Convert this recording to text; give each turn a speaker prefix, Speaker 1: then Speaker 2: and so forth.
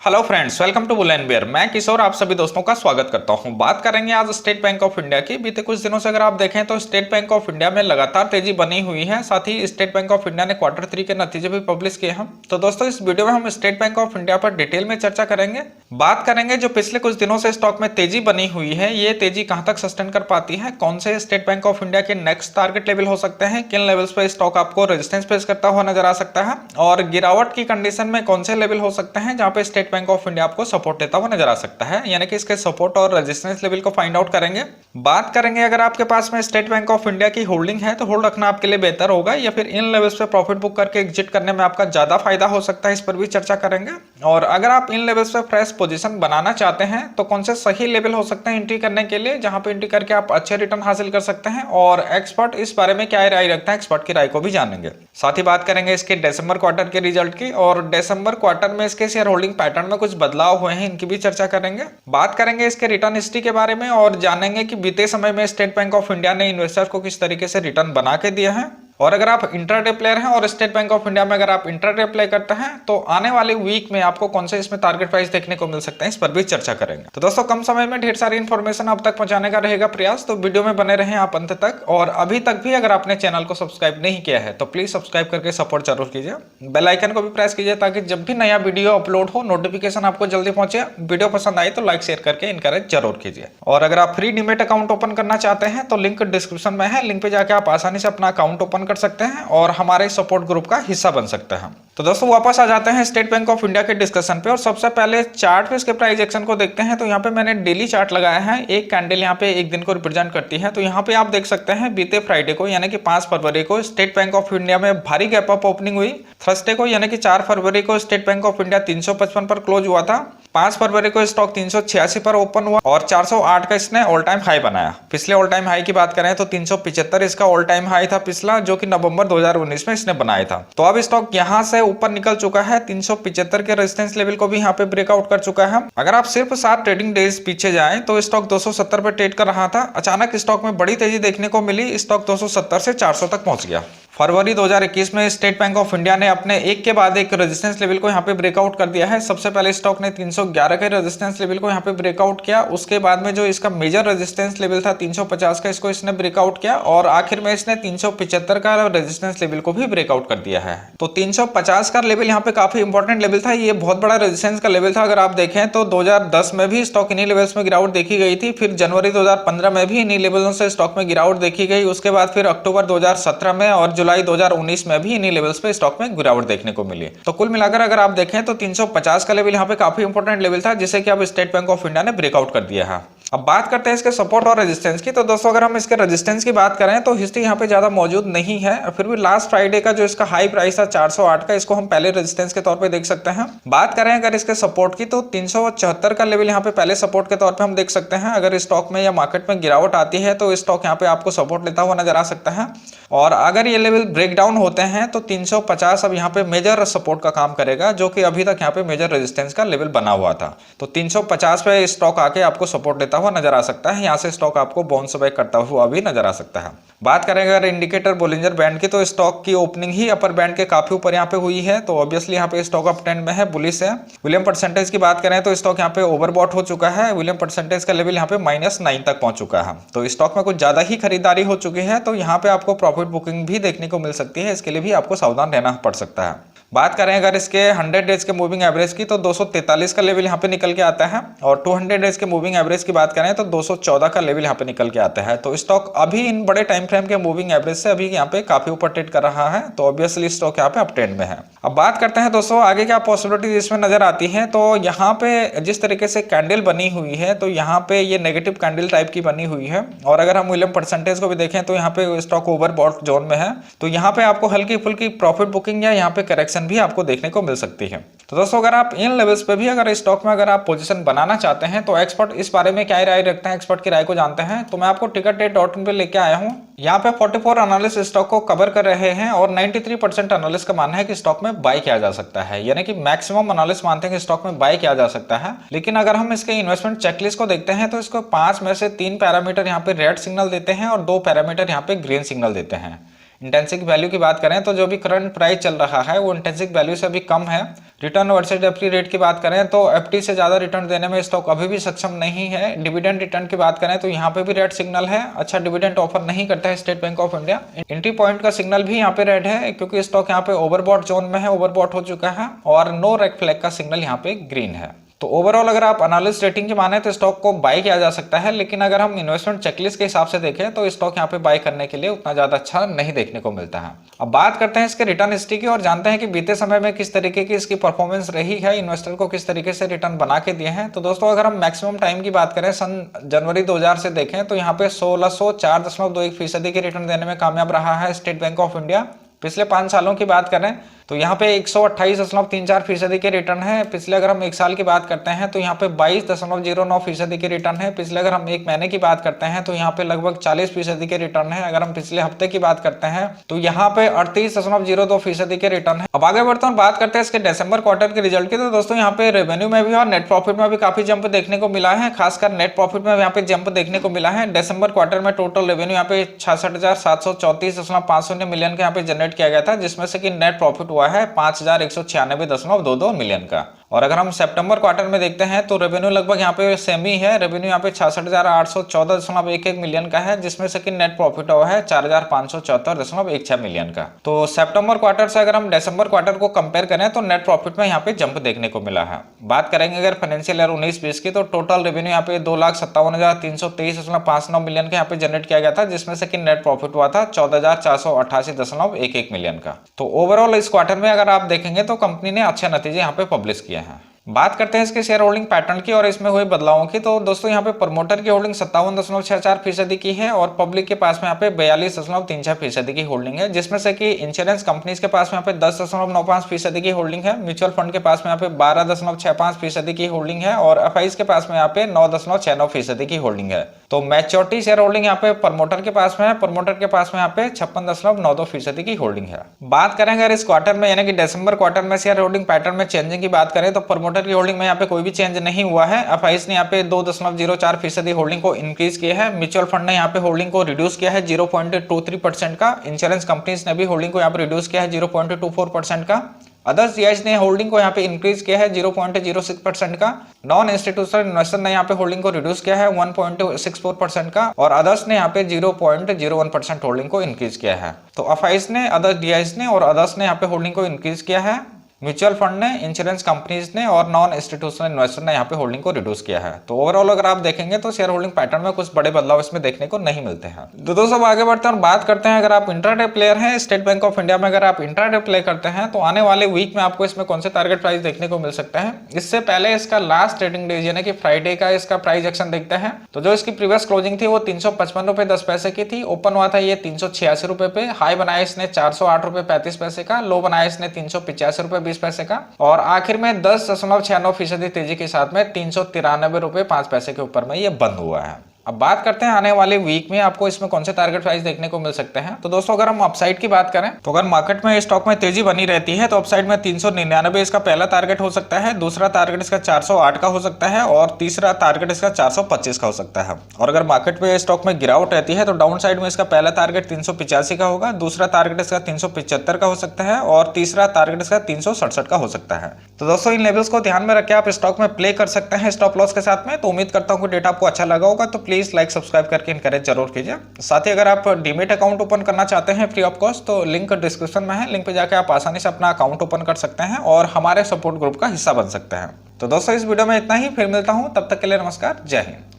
Speaker 1: Hello friends, welcome to bull and bear. मैं किशोर आप सभी दोस्तों का स्वागत करता हूं। बात करेंगे आज स्टेट बैंक ऑफ इंडिया की। बीते कुछ दिनों से अगर आप देखें तो स्टेट बैंक ऑफ इंडिया में लगातार तेजी बनी हुई है। साथ ही स्टेट बैंक ऑफ इंडिया ने क्वार्टर 3 के नतीजे भी पब्लिश किए हैं। तो दोस्तों इस वीडियो में हम स्टेट बैंक ऑफ इंडिया पर डिटेल में चर्चा करेंगे। बात करेंगे जो पिछले कुछ दिनों से स्टॉक में तेजी बनी हुई है, ये तेजी कहां तक सस्टेन कर पाती है, कौन से स्टेट बैंक ऑफ इंडिया के नेक्स्ट टारगेट लेवल हो सकते हैं, किन लेवल्स पर स्टॉक आपको रेजिस्टेंस फेस करता हुआ नजर आ सकता है, और गिरावट की कंडीशन में कौन से लेवल हो सकते हैं जहां पे स्टेट बैंक ऑफ इंडिया आपको सपोर्ट देता हुआ नजर आ सकता है। यानी कि इसके सपोर्ट और रेजिस्टेंस लेवल को फाइंड आउट करेंगे। बात करेंगे अगर आपके पास में स्टेट बैंक ऑफ इंडिया की होल्डिंग है तो होल्ड रखना आपके लिए बेहतर होगा, या फिर इन लेवल्स पे प्रॉफिट बुक करके एग्जिट करने में आपका ज्यादा फायदा हो सकता है, इस पर भी चर्चा करेंगे। और अगर आप इन लेवल्स पे फ्रेश पोजीशन बनाना चाहते हैं तो कौन से सही लेवल हो सकते हैं एंट्री करने के लिए, जहां पे एंट्री करके आप अच्छे रिटर्न हासिल कर सकते हैं, और एक्सपर्ट इस बारे में क्या राय रखता है, एक्सपर्ट की राय को भी जानेंगे। साथ ही बात करेंगे इसके दिसंबर क्वार्टर के रिजल्ट की, और दिसंबर क्वार्टर में इसके शेयर होल्डिंग पैटर्न में कुछ बदलाव हुए हैं, इनकी भी चर्चा करेंगे। बात करेंगे इसके रिटर्न हिस्ट्री के बारे में और जानेंगे कि बीते समय में स्टेट बैंक ऑफ इंडिया ने इन्वेस्टर्स को किस तरीके से रिटर्न बना के दिए हैं। और अगर आप इंट्राडे प्लेयर हैं और स्टेट बैंक ऑफ इंडिया में अगर आप इंट्राडे प्ले करते हैं तो आने वाले वीक में आपको कौन से इसमें टारगेट प्राइस देखने को मिल सकते हैं, इस पर भी चर्चा करेंगे। तो दोस्तों कम समय में ढेर सारी इन्फॉर्मेशन आप तक पहुंचाने का रहेगा प्रयास, तो वीडियो में बने रहें आप अंत तक। और अभी तक भी अगर आपने चैनल को सब्सक्राइब नहीं किया है तो प्लीज सब्सक्राइब करके सपोर्ट जरूर कीजिए। बेल आइकन को भी प्रेस कीजिए ताकि जब भी नया वीडियो अपलोड हो नोटिफिकेशन आपको जल्दी पहुंचे। वीडियो पसंद आए तो लाइक शेयर करके इनकरेज जरूर कीजिए। और अगर आप फ्री डीमैट अकाउंट ओपन करना चाहते हैं तो लिंक डिस्क्रिप्शन में है, लिंक पे जाकर आप आसानी से अपना अकाउंट ओपन कर सकते हैं और हमारे सपोर्ट ग्रुप का हिस्सा बन सकते हैं। तो दोस्तों वापस आ जाते हैं स्टेट बैंक ऑफ इंडिया के डिस्कशन पे, और सबसे पहले चार्ट पे इसके प्राइस एक्शन को देखते हैं। तो यहाँ पे मैंने डेली चार्ट लगाया है, एक कैंडल यहाँ पे एक दिन को रिप्रेजेंट करती है। तो यहाँ पे आप देख सकते हैं बीते फ्राइडे को यानी कि 5 फरवरी को स्टेट बैंक ऑफ इंडिया में भारी गैप अप ओपनिंग हुई। थर्सडे को यानी कि 4 फरवरी को स्टेट बैंक ऑफ इंडिया 355 पर क्लोज हुआ था। 5 फरवरी को स्टॉक 386 पर ओपन हुआ और 408 का इसने ऑल टाइम हाई बनाया। पिछले ऑल टाइम हाई की बात करें तो 375 इसका ऑल टाइम हाई था पिछला, जो कि नवंबर 2019 में इसने बनाया था। तो अब स्टॉक यहां से ऊपर निकल चुका है, 375 के रेजिस्टेंस लेवल को भी यहां पे ब्रेकआउट कर चुका है। अगर आप सिर्फ 7 ट्रेडिंग डेज पीछे जाएं तो स्टॉक 270 पर ट्रेड कर रहा था। अचानक स्टॉक में बड़ी तेजी देखने को मिली, स्टॉक 270 से 400 तक पहुंच गया। फरवरी 2021 में स्टेट बैंक ऑफ इंडिया ने अपने एक के बाद एक रेजिस्टेंस लेवल को यहां पे ब्रेकआउट कर दिया है। सबसे पहले स्टॉक ने 311 के रेजिस्टेंस लेवल को यहां पे ब्रेकआउट किया। उसके बाद में जो इसका मेजर रेजिस्टेंस लेवल था 350 का, इसको इसने ब्रेकआउट किया, और आखिर में इसने 375 का रेजिस्टेंस लेवल को भी ब्रेकआउट कर दिया है। तो 350 का लेवल यहाँ पे काफी इंपॉर्टेंट लेवल था, ये बहुत बड़ा रेजिस्टेंस का लेवल था। अगर आप देखें तो 2010 में भी स्टॉक इन्हीं लेवल्स में गिरावट देखी गई थी, फिर जनवरी 2015 में भी इन्हीं लेवलों से स्टॉक में गिरावट देखी गई। उसके बाद फिर अक्टूबर 2017 में और जुलाई 2019 में भी इन्हीं लेवल्स पे स्टॉक में गिरावट देखने को मिली। तो कुल मिलाकर अगर आप देखें तो 350 का लेवल यहाँ पे काफी इंपॉर्टेंट लेवल था, जिसे कि अब स्टेट बैंक ऑफ इंडिया ने ब्रेकआउट कर दिया है। अब बात करते हैं इसके सपोर्ट और रेजिस्टेंस की। तो दोस्तों अगर हम इसके रेजिस्टेंस की बात करें तो हिस्ट्री यहाँ पे ज्यादा मौजूद नहीं है, फिर भी लास्ट फ्राइडे का जो इसका हाई प्राइस था 408 का, इसको हम पहले रेजिस्टेंस के तौर पे देख सकते हैं। बात करें अगर इसके सपोर्ट की तो 374 का लेवल यहाँ पे पहले सपोर्ट के तौर पे हम देख सकते हैं। अगर स्टॉक में या मार्केट में गिरावट आती है तो स्टॉक यहाँ पे आपको सपोर्ट लेता हुआ नजर आ सकता है, और अगर ये लेवल ब्रेक डाउन होते हैं तो 350 अब यहाँ पे मेजर सपोर्ट का काम करेगा, जो कि अभी तक यहाँ पे मेजर रेजिस्टेंस का लेवल बना हुआ था। तो 350 पे स्टॉक आके आपको सपोर्ट देता हुआ नजर आ सकता है, यहाँ से स्टॉक आपको बाउंस बैक करता हुआ भी नजर आ सकता है। बात करें अगर इंडिकेटर बोलिंजर बैंड की, तो स्टॉक की ओपनिंग ही अपर बैंड के काफी ऊपर यहाँ पे हुई है, तो ऑब्वियसली यहाँ पे स्टॉक अप ट्रेंड में है, बुलिश है। विलियम परसेंटेज की बात करें तो स्टॉक यहाँ पे ओवरबॉट हो चुका है। विलियम परसेंटेज का लेवल यहाँ पे -9 तक पहुंच चुका है, तो स्टॉक में कुछ ज्यादा ही खरीदारी हो चुकी है। तो यहाँ पे आपको प्रॉफिट बुकिंग भी देखने को मिल सकती है, इसके लिए भी आपको सावधान रहना पड़ सकता है। बात करें अगर इसके 100 डेज के मूविंग एवरेज की तो 243 का लेवल यहाँ पे निकल के आता है, और 200 डेज के मूविंग एवरेज की बात करें तो 214 का लेवल यहाँ पे निकल के आता है। तो स्टॉक अभी इन बड़े टाइम फ्रेम के मूविंग एवरेज से अभी यहाँ पे काफी ऊपर ट्रेड कर रहा है, तो ऑब्वियसली स्टॉक यहाँ पे अप ट्रेंड में है। अब बात करते हैं दोस्तों आगे क्या पॉसिबिलिटीज इसमें नजर आती है। तो यहाँ पे जिस तरीके से कैंडल बनी हुई है तो यहाँ पे ये नेगेटिव कैंडल टाइप की बनी हुई है, और अगर हम विलियम परसेंटेज को भी देखें तो यहाँ पे स्टॉक ओवरबॉट जोन में है। तो यहाँ पे आपको हल्की फुल्की प्रॉफिट बुकिंग या यहाँ पे करेक्शन भी आपको देखने को मिल सकती है। तो दोस्तों अगर आप इन लेवल्स पे भी अगर स्टॉक में अगर आप पोजीशन बनाना चाहते हैं तो एक्सपर्ट इस बारे में क्या राय रखते हैं, एक्सपर्ट की राय को जानते हैं। तो मैं आपको टिकरटेट.in पे लेके आया हूँ। यहाँ पे 44 एनालिस्ट स्टॉक को कवर कर रहे हैं, और 93% एनालिस्ट का मानना है कि स्टॉक में बाय किया जा सकता है, यानी कि मैक्सिमम एनालिस्ट मानते हैं कि स्टॉक में बाय किया जा सकता है। लेकिन अगर हम इसके इन्वेस्टमेंट चेकलिस्ट को देखते हैं तो इसको 5 में से 3 पैरामीटर यहाँ पे रेड सिग्नल देते हैं और 2 पैरामीटर यहाँ पे ग्रीन सिग्नल देते हैं। इंट्रिंसिक वैल्यू की बात करें तो जो भी करंट प्राइस चल रहा है वो इंट्रिंसिक वैल्यू से अभी कम है। रिटर्न वर्सेज एफडी रेट की बात करें तो एफडी से ज्यादा रिटर्न देने में स्टॉक अभी भी सक्षम नहीं है। डिविडेंड रिटर्न की बात करें तो यहाँ पे भी रेड सिग्नल है, अच्छा डिविडेंड ऑफर नहीं करता है state bank of India. Entry point का सिग्नल भी यहाँ पे रेड है क्योंकि स्टॉक यहाँ पे ओवरबॉट जोन में है, ओवरबॉट हो चुका है। और नो रेड फ्लैग का सिग्नल यहाँ पे ग्रीन है। तो ओवरऑल अगर आप एनालिस्ट रेटिंग की माने तो स्टॉक को बाय किया जा सकता है, लेकिन अगर हम इन्वेस्टमेंट चेकलिस्ट के हिसाब से देखें तो स्टॉक यहाँ पे बाय करने के लिए उतना ज्यादा अच्छा नहीं देखने को मिलता है। अब बात करते हैं इसके रिटर्न हिस्ट्री की और जानते हैं कि बीते समय में किस तरीके की इसकी परफॉर्मेंस रही है, इन्वेस्टर को किस तरीके से रिटर्न बना के दिए हैं। तो दोस्तों अगर हम मैक्सिमम टाइम की बात करें सन जनवरी 2000 से देखें तो यहाँ पे 1604.21% की रिटर्न देने में कामयाब रहा है स्टेट बैंक ऑफ इंडिया। पिछले 5 सालों की बात करें तो यहाँ पे 128.34% के रिटर्न है। पिछले अगर हम 1 साल की बात करते हैं तो यहाँ पे 22.09% के रिटर्न है। पिछले अगर हम 1 महीने की बात करते हैं तो यहाँ पे लगभग 40% के रिटर्न है। अगर हम पिछले हफ्ते की बात करते हैं तो यहाँ पे 38.02% के रिटर्न है। अब आगे बढ़ते हैं बात करते हैं इसके दिसंबर क्वार्टर के रिजल्ट की। तो दोस्तों यहाँ पे रेवेन्यू में भी और नेट प्रॉफिट में भी काफी जंप देखने को मिला है, खासकर नेट प्रॉफिट में यहाँ पे जंप देखने को मिला है। दिसंबर क्वार्टर में टोटल रेवेन्यू यहाँ पे 66,734.50 मिलियन का यहाँ पे जनरेट किया गया था, जिसमें से कि नेट प्रॉफिट हुआ है 5,196.22 मिलियन का। और अगर हम सितंबर क्वार्टर में देखते हैं तो रेवेन्यू लगभग यहाँ पे सेम ही है। रेवेन्यू यहाँ पे 66,814.11 मिलियन का है, जिसमें से कि नेट प्रॉफिट हुआ है 4,574.16 मिलियन का। तो सितंबर क्वार्टर से अगर हम दिसंबर क्वार्टर को कंपेयर करें तो नेट प्रॉफिट में यहाँ पे जंप देखने को मिला है। बात करेंगे अगर फाइनेंशियल ईयर 19-20 की तो टोटल रेवेन्यू यहाँ पे 2,57,323.59 मिलियन का यहाँ पे जनरेट किया गया था, जिसमें से कि नेट प्रॉफिट हुआ था 14,488.11 मिलियन का। तो ओवरऑल इस क्वार्टर में अगर आप देखेंगे तो कंपनी ने अच्छे नतीजे यहाँ पे पब्लिश किए हैं। बात करते हैं इसके शेयर होल्डिंग पैटर्न की और इसमें हुए बदलावों की। तो दोस्तों यहाँ पे प्रमोटर की होल्डिंग 57.64% की है और पब्लिक के पास में यहाँ पे 42.36% की होल्डिंग है, जिसमें से कि इंश्योरेंस कंपनीज के पास में यहाँ पे 10.95% की होल्डिंग है। म्यूचुअल फंड के पास में यहाँ पे 12.65% की होल्डिंग है और एफआईज के पास में यहाँ पे 9.69% की होल्डिंग है। तो मैच्योरिटी शेयर होल्डिंग यहाँ पे प्रमोटर के पास में है, प्रमोटर के पास में यहाँ पे 56.92% की होल्डिंग है। बात करेंगे अगर इस क्वार्टर में यानी कि दिसंबर क्वार्टर में शेयर होल्डिंग पैटर्न में चेंजिंग की बात करें तो प्रमोटर की होल्डिंग में यहाँ पे कोई भी चेंज नहीं हुआ है। एफआईज ने यहाँ पे 2.04% होल्डिंग को इंक्रीज किया है। म्यूचुअल फंड ने यहाँ पे होल्डिंग को रिड्यूस किया है 0.23% का। इंश्योरेंस कंपनीज ने भी होल्डिंग को यहाँ पे रिड्यूस किया है 0.24% का। अदर्स डीआईज ने होल्डिंग को यहाँ पे इंक्रीज किया है 0.06% का। नॉन इंस्टीट्यूशनल इन्वेस्टर ने यहाँ पे होल्डिंग को रिड्यूस किया है 1.64% का और अदर्स ने यहाँ पे 0.01% होल्डिंग को इंक्रीज किया है। तो एफआईज ने, अदर्स डीआईज ने और अदर्स ने यहाँ पे होल्डिंग को इंक्रीज किया है। म्यूचुअल फंड ने, इंश्योरेंस कंपनीज ने और नॉन इंस्टीट्यूशनल इन्वेस्टर ने यहाँ पे होल्डिंग को रिड्यूस किया है। तो ओवरऑल अगर आप देखेंगे तो शेयर होल्डिंग पैटर्न में कुछ बड़े बदलाव इसमें देखने को नहीं मिलते हैं। तो दोस्तों आगे बढ़ते हैं और बात करते हैं अगर आप इंट्राडे प्लेयर हैं स्टेट बैंक ऑफ इंडिया में, अगर आप इंट्राडे प्ले करते हैं तो आने वाले वीक में आपको इसमें कौन से टारगेट प्राइस देखने को मिल सकता है। इससे पहले इसका लास्ट ट्रेडिंग डे यानी कि फ्राइडे का इसका प्राइस एक्शन देखते हैं। तो जो इसकी प्रीवियस क्लोजिंग थी वो 355.10 की थी। ओपन हुआ था ये 386 रुपए पे, हाई बनाया इसने 408.35 का, लो बनाया इसने 385.20 का और आखिर में 10.96% तेजी के साथ में 393.05 के ऊपर में ये बंद हुआ है। अब बात करते हैं आने वाले वीक में आपको इसमें कौन से टारगेट प्राइस देखने को मिल सकते हैं। तो दोस्तों अगर हम अपसाइड की बात करें तो अगर मार्केट में स्टॉक में तेजी बनी रहती है तो अपसाइड में 399 इसका पहला टारगेट हो सकता है, दूसरा टारगेट इसका 408 का हो सकता है और तीसरा टारगेट इसका 425 का हो सकता है। और अगर मार्केट में स्टॉक में गिरावट रहती है तो डाउन साइड में इसका पहला टारगेट 385 का होगा, दूसरा टारगेट इसका 375 का हो सकता है और तीसरा टारगेट इसका 367 का हो सकता है। तो दोस्तों इन लेवल्स को ध्यान में रख के आप स्टॉक में प्ले कर सकते हैं स्टॉप लॉस के साथ में। तो उम्मीद करता हूँ कि डेटा आपको अच्छा लगा होगा, तो प्लीज लाइक सब्सक्राइब करके इनकरेज जरूर कीजिए। साथ ही अगर आप डीमेट अकाउंट ओपन करना चाहते हैं फ्री ऑफ कॉस्ट तो लिंक डिस्क्रिप्शन में है, लिंक पे जाकर आप आसानी से अपना अकाउंट ओपन कर सकते हैं और हमारे सपोर्ट ग्रुप का हिस्सा बन सकते हैं। तो दोस्तों इस वीडियो में इतना ही, फिर मिलता हूं, तब तक के लिए नमस्कार, जय हिंद।